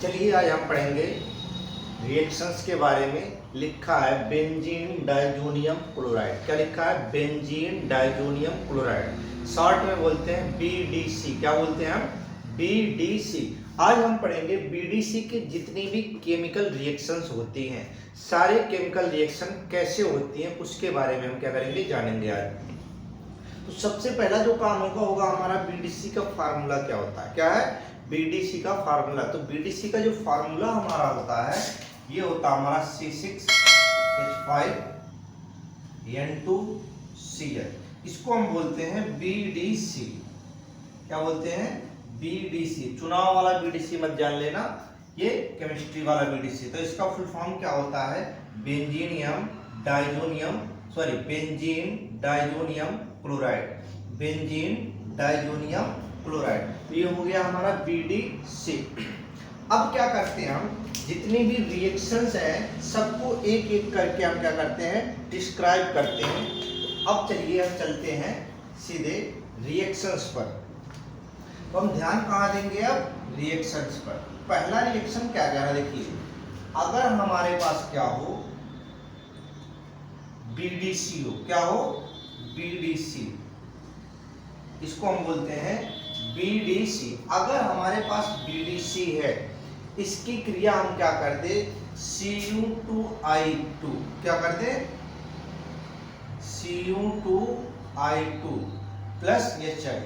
चलिए आज हम पढ़ेंगे रिएक्शंस के बारे में। लिखा है बेंजीन डाइजोनियम क्लोराइड। क्या लिखा है? बेंजीन डाइजोनियम क्लोराइड, शॉर्ट में बोलते हैं बीडीसी। क्या बोलते हैं हम? बीडीसी। आज हम पढ़ेंगे बीडीसी के जितनी भी केमिकल रिएक्शंस होती हैं, सारे केमिकल रिएक्शन कैसे होती हैं उसके बारे में हम क्या करेंगे, जानेंगे आज। तो सबसे पहला जो काम होगा हमारा बीडीसी का फार्मूला क्या होता है। क्या है? बीडीसी का फार्मूला। तो बीडीसी का जो फार्मूला हमारा होता है ये होता है हमारा C6H5N2Cl। इसको हम बोलते हैं बीडीसी। क्या बोलते हैं? बीडीसी। चुनाव वाला बीडीसी मत जान लेना, ये केमिस्ट्री वाला बीडीसी। तो इसका फुल फॉर्म क्या होता है? Benzene diazonium chloride. Benzene diazonium chloride. तो ये हो गया हमारा बीडीसी। अब क्या करते हैं हम, जितनी भी रिएक्शंस हैं सबको एक एक करके हम क्या करते हैं, डिस्क्राइब करते हैं। तो अब चलिए हम चलते हैं सीधे रिएक्शंस पर। तो हम ध्यान कहाँ देंगे अब? रिएक्शंस पर। पहला रिएक्शन क्या कह रहा है देखिए, अगर हमारे पास क्या हो, बीडीसी हो। क्या हो? बीडीसी। इसको हम बोलते हैं बीडीसी। अगर हमारे पास बीडीसी है, इसकी क्रिया हम क्या कर दे, Cu2I2। क्या कर दे? Cu2I2 plus HI।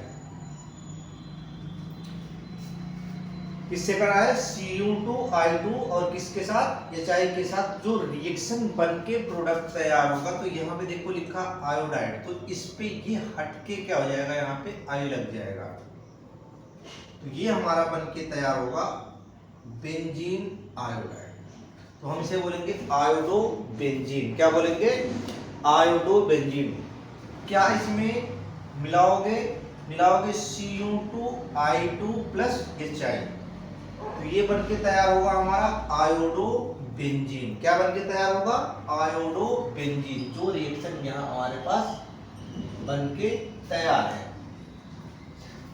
किससे करा है? Cu2I2 और किसके साथ? HI के साथ। जो रिएक्शन बन के प्रोडक्ट तैयार होगा, तो यहाँ पे देखो लिखा आयोडाइड, तो इस पे ये हटके क्या हो जाएगा, यहाँ पे आई लग जाएगा। तो ये हमारा बन के तैयार होगा बेंजीन आयोडाइड। तो हम इसे बोलेंगे आयोडो बेंजीन। क्या बोलेंगे? Iodo benzene. क्या इसमें मिलाओगे Cu2I2 प्लस HI। तो ये बन के तैयार होगा हमारा आयोडो बेंजीन। क्या बन के तैयार होगा? Iodo benzene. जो रिएक्शन यहाँ हमारे पास बन के तैयार है।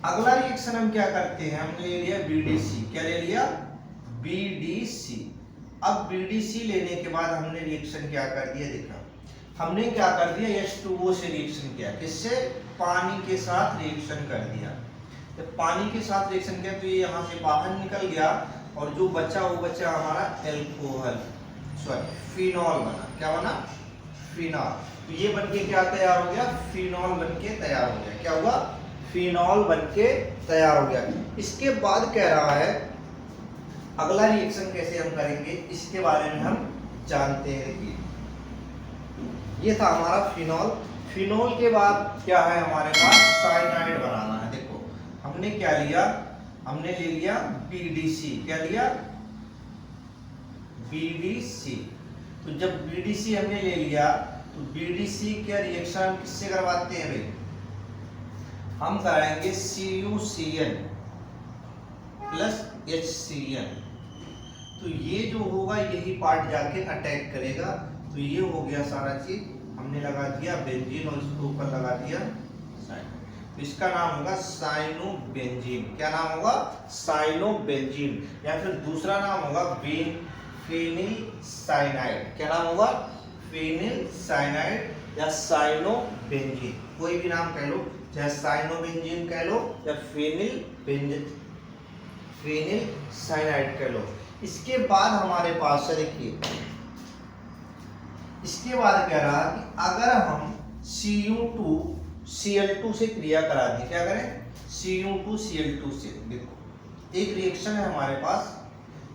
अगला रिएक्शन हम क्या करते हैं, हमने ले लिया बीडीसी। क्या ले लिया? बीडीसी। अब बीडीसी लेने के बाद हमने रिएक्शन क्या कर दिया, देखा हमने क्या कर दिया, H2O से रिएक्शन किया। किससे? पानी के साथ रिएक्शन कर दिया। जब पानी के साथ रिएक्शन किया तो ये यहाँ से बाहर निकल गया, और जो बचा वो बचा हमारा फिनॉल बना। क्या बना? फिनॉल। तो ये बनके क्या तैयार हो गया? फिनॉल बनके तैयार हो गया। क्या हुआ? फिनॉल बनके तैयार हो गया। इसके बाद कह रहा है अगला रिएक्शन कैसे हम करेंगे, इसके बारे में हम जानते हैं। ये था हमारा फिनॉल। फिनॉल के बाद क्या है हमारे पास? साइनाइड बनाना है। देखो हमने क्या लिया, हमने ले लिया बीडीसी। क्या लिया? बीडीसी। तो जब बीडीसी हमने ले लिया, तो बीडीसी का रिएक्शन किससे करवाते हैं भाई? हम कराएंगे CuCl प्लस HCl। तो ये जो होगा यही पार्ट जाके अटैक करेगा। तो ये हो गया सारा चीज, हमने लगा दिया बेंजीन और इसके ऊपर लगा दिया साइन। तो इसका नाम होगा साइनोबेंजीन। क्या नाम होगा? साइनोबेंजीन। या फिर दूसरा नाम होगा फेनिल साइनाइड। क्या नाम होगा? फेनिल साइनाइड या साइनोबेंजीन। कोई भी नाम कह लो, चाहे साइनोबेंजीन कह लो या फेनिल साइनाइड कह लो। इसके बाद हमारे पास देखिए, इसके बाद कह रहा कि अगर हम Cu2Cl2 से क्रिया करा दें। क्या करें? Cu2Cl2 से। देखो एक रिएक्शन है हमारे पास,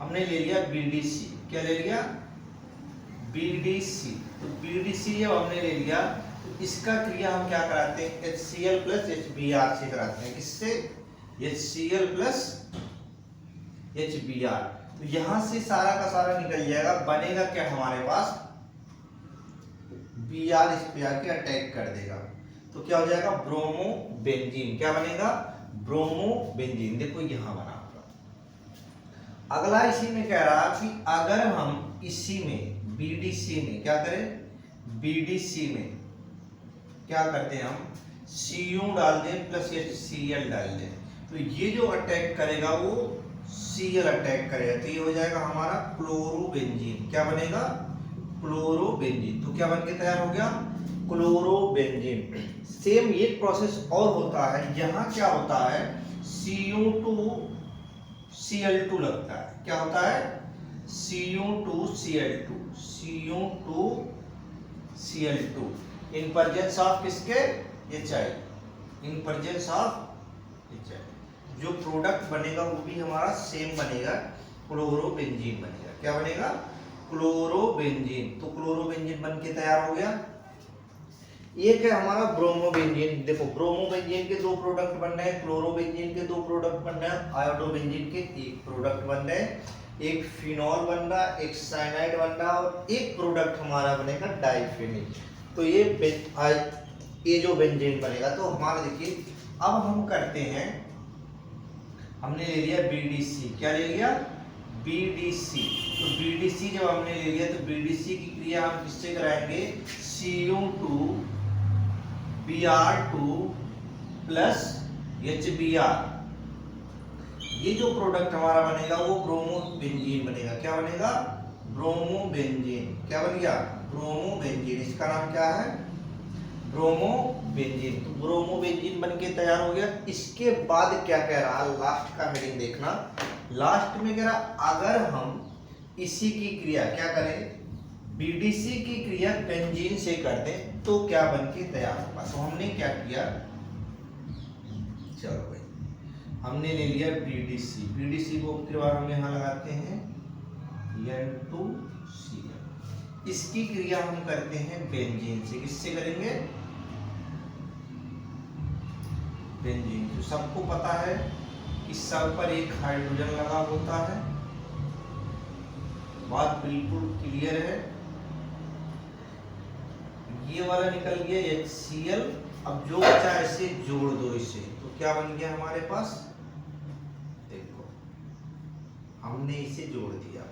हमने ले लिया बीडीसी। क्या ले लिया? बीडीसी। तो बीडीसी जब हमने ले लिया, तो इसका क्रिया हम क्या कराते हैं? HCl प्लस HBr से कराते हैं। किससे? HCl plus HBr। तो यहां से सारा का सारा निकल जाएगा। बनेगा क्या हमारे पास? Br इस पे आके अटैक कर देगा, तो क्या हो जाएगा? ब्रोमोबेंजीन। क्या बनेगा? ब्रोमोबेंजीन। देखो यहां बना। अगला इसी में कह रहा कि अगर हम इसी में बीडीसी में क्या करें, बीडीसी में क्या करते हैं हम, Cu डाल दें प्लस HCl डाल दें, तो ये जो अटैक करेगा वो Cl अटैक करेगा तो ये हो जाएगा हमारा क्लोरोबेंजीन। क्या बनेगा? क्लोरोबेंजीन। तो क्या बन के तैयार हो गया? क्लोरोबेंजीन। सेम ये प्रोसेस और होता है, यहाँ क्या होता है Cu2 Cl2 लगता है। क्या होता है? Cu2 Cl2, Cu2 Cl2 in presence of किसके? HI, in presence of HI। जो प्रोडक्ट बनेगा वो भी हमारा सेम बनेगा, क्लोरोबेंजीन बनेगा। क्या बनेगा? क्लोरोबेंजीन। तो क्लोरोबेंजीन बन के तैयार हो गया। एक है हमारा ब्रोमोबेंजीन। देखो ब्रोमोबेंजीन के दो प्रोडक्ट बन रहे हैं, क्लोरोबेंजीन के दो प्रोडक्ट बन रहे हैं, आयोडोबेंजीन के एक प्रोडक्ट बन रहे हैं। एक फिनॉल बन रहा है, एक साइनाइड बन रहा है और एक प्रोडक्ट हमारा बनेगा डाइफेनिल। तो ये जो बेंजीन बनेगा तो हमारा देखिए, अब हम करते हैं, हमने ले लिया BDC। क्या ले लिया? BDC। तो BDC जब हमने ले लिया तो BDC की क्रिया हम किससे कराएंगे? Cu2 Br2 plus HBr। ये जो प्रोडक्ट हमारा बनेगा वो ब्रोमोबेंजीन बनेगा। क्या बनेगा? ब्रोमोबेंजीन। क्या बन गया? ब्रोमोबेंजीन। इसका नाम क्या है? ब्रोमोबेंजीन। तो ब्रोमोबेंजीन बन के तैयार हो गया। इसके बाद क्या कह रहा है, लास्ट का हेडिंग देखना। लास्ट में कह रहा अगर हम इसी की क्रिया क्या करें, BDC की क्रिया बेंजीन से कर दें तो क्या बन के तैयार होगा। तो हमने क्या किया, चलो भाई हमने ले लिया BDC को फिर हम यहाँ लगाते हैं N2Cl। इसकी क्रिया हम करते हैं बेंजीन से। किससे करेंगे? बेंजीन। तो सबको पता है कि सब पर एक हाइड्रोजन लगा होता है, बात बिल्कुल क्लियर है। ये वाला निकल गया HCl। अब जो बचा इसे जोड़ दो इसे, तो क्या बन गया हमारे पास? देखो हमने इसे जोड़ दिया,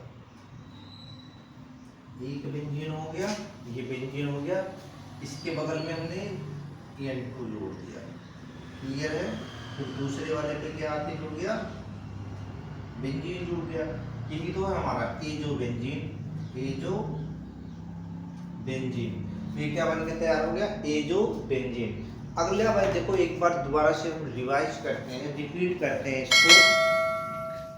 एक बेंजीन हो गया, ये बेंजीन हो गया, इसके बगल में हमने N2 जोड़ दिया। क्लियर है? फिर दूसरे वाले पे क्या आते जुड़ गया? बेंजीन जुड़ गया। ये तो है हमारा एजो बेंजीन। ये क्या बन के तैयार हो गया? Azo benzene. अगला बार देखो, एक बार दोबारा से हम रिवाइज करते हैं, रिपीट करते हैं इसको,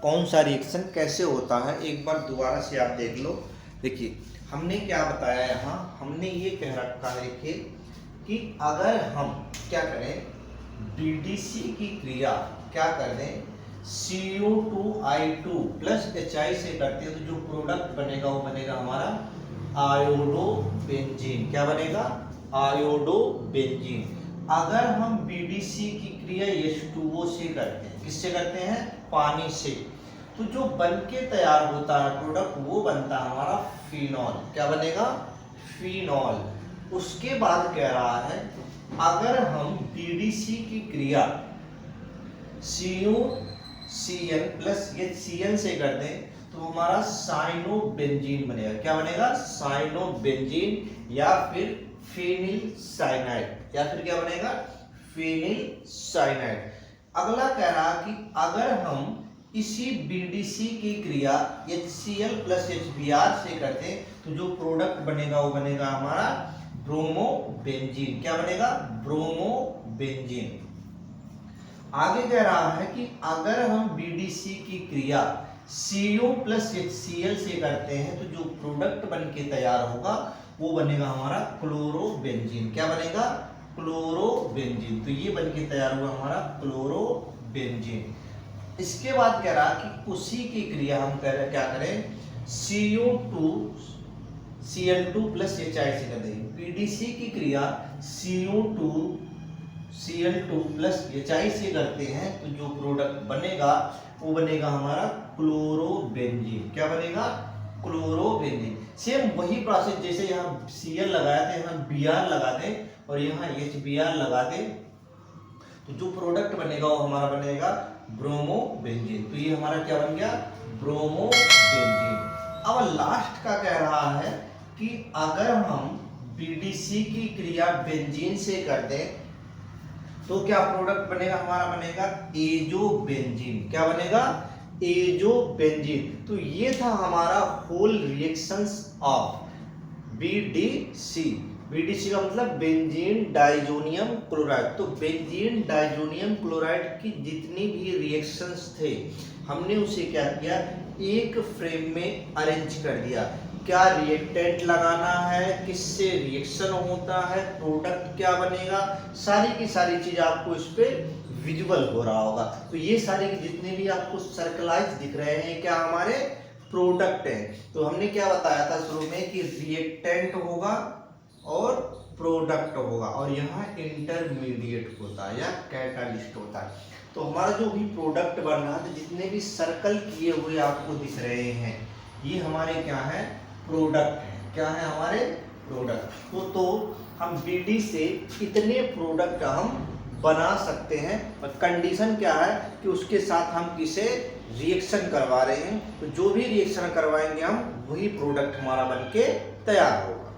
कौन सा रिएक्शन कैसे होता है एक बार दोबारा से आप देख लो। देखिए हमने क्या बताया यहाँ, हमने ये कह रखा है देखिए कि अगर हम क्या करें, BDC की क्रिया क्या कर दें, Cu2I2 प्लस HI से करते हैं तो जो प्रोडक्ट बनेगा वो बनेगा हमारा आयोडोबेंजीन। क्या बनेगा? आयोडोबेंजीन। अगर हम BDC की क्रिया H2O से करते हैं, किससे करते हैं? पानी से, तो जो बन के तैयार होता है प्रोडक्ट वो बनता है हमारा फिनॉल। क्या बनेगा? फिनॉल। उसके बाद कह रहा है अगर हम BDC की क्रिया CuCl प्लस HCl से कर दें तो हमारा साइनोबेंजीन बनेगा। क्या बनेगा? साइनोबेंजीन या फिर फेनिल साइनाइड, या फिर क्या बनेगा? Phenyl cyanide. अगला कह रहा कि अगर हम इसी BDC की क्रिया HCl प्लस HBr से करते हैं तो जो प्रोडक्ट बनेगा वो बनेगा हमारा ब्रोमोबेंजीन। क्या बनेगा? ब्रोमोबेंजीन। आगे कह रहा है कि अगर हम BDC की क्रिया Cu प्लस HCl से करते हैं तो जो प्रोडक्ट बन के तैयार होगा वो बनेगा हमारा क्लोरोबेंजीन। क्या बनेगा? क्लोरोबेंजीन। तो ये बन के तैयार हुआ हमारा क्लोरोबेंजीन। इसके बाद कह रहा कि उसी की क्रिया हम क्या करें, Cu2Cl2 प्लस HI से कर देंगे। BDC की क्रिया Cu2Cl2 प्लस HI से करते हैं तो जो प्रोडक्ट बनेगा वो बनेगा हमारा क्लोरोबेंजीन। क्या बनेगा? क्लोरोबेंजीन। सेम वही प्रोसेस, जैसे यहाँ Cl लगाया था यहाँ Br लगा दें और यहाँ HBr लगा दें तो जो प्रोडक्ट बनेगा वो हमारा बनेगा ब्रोमोबेंजीन। तो ये हमारा क्या बन गया? ब्रोमोबेंजीन। अब लास्ट का कह रहा है कि अगर हम BDC की क्रिया बेंजीन से कर दें तो क्या प्रोडक्ट बनेगा? हमारा बनेगा एजोबेंजीन। क्या बनेगा? एजोबेंजीन। तो ये था हमारा whole reactions of BDC. BDC का मतलब बेंजीन डाइजोनियम क्लोराइड। तो बेंजीन डाइजोनियम क्लोराइड की जितनी भी रिएक्शंस थे हमने उसे क्या किया, एक फ्रेम में अरेंज कर दिया। क्या रिएक्टेंट लगाना है, किससे रिएक्शन होता है, प्रोडक्ट क्या बनेगा, सारी की सारी चीज आपको इस पे विजुअल हो रहा होगा। तो ये सारे जितने भी आपको सर्कलाइज दिख रहे हैं क्या हमारे प्रोडक्ट है। तो हमने क्या बताया था शुरू में कि रिएक्टेंट होगा और प्रोडक्ट होगा और यहाँ इंटरमीडिएट होता है या कैटालिस्ट होता है। तो हमारा जो भी प्रोडक्ट बन रहा है, जितने भी सर्कल किए हुए आपको दिख रहे हैं ये हमारे क्या है, प्रोडक्ट है। क्या है हमारे प्रोडक्ट। तो हम बीडी से कितने प्रोडक्ट हम बना सकते हैं, और कंडीशन क्या है कि उसके साथ हम किसे रिएक्शन करवा रहे हैं। तो जो भी रिएक्शन करवाएंगे हम वही प्रोडक्ट हमारा बनके तैयार होगा।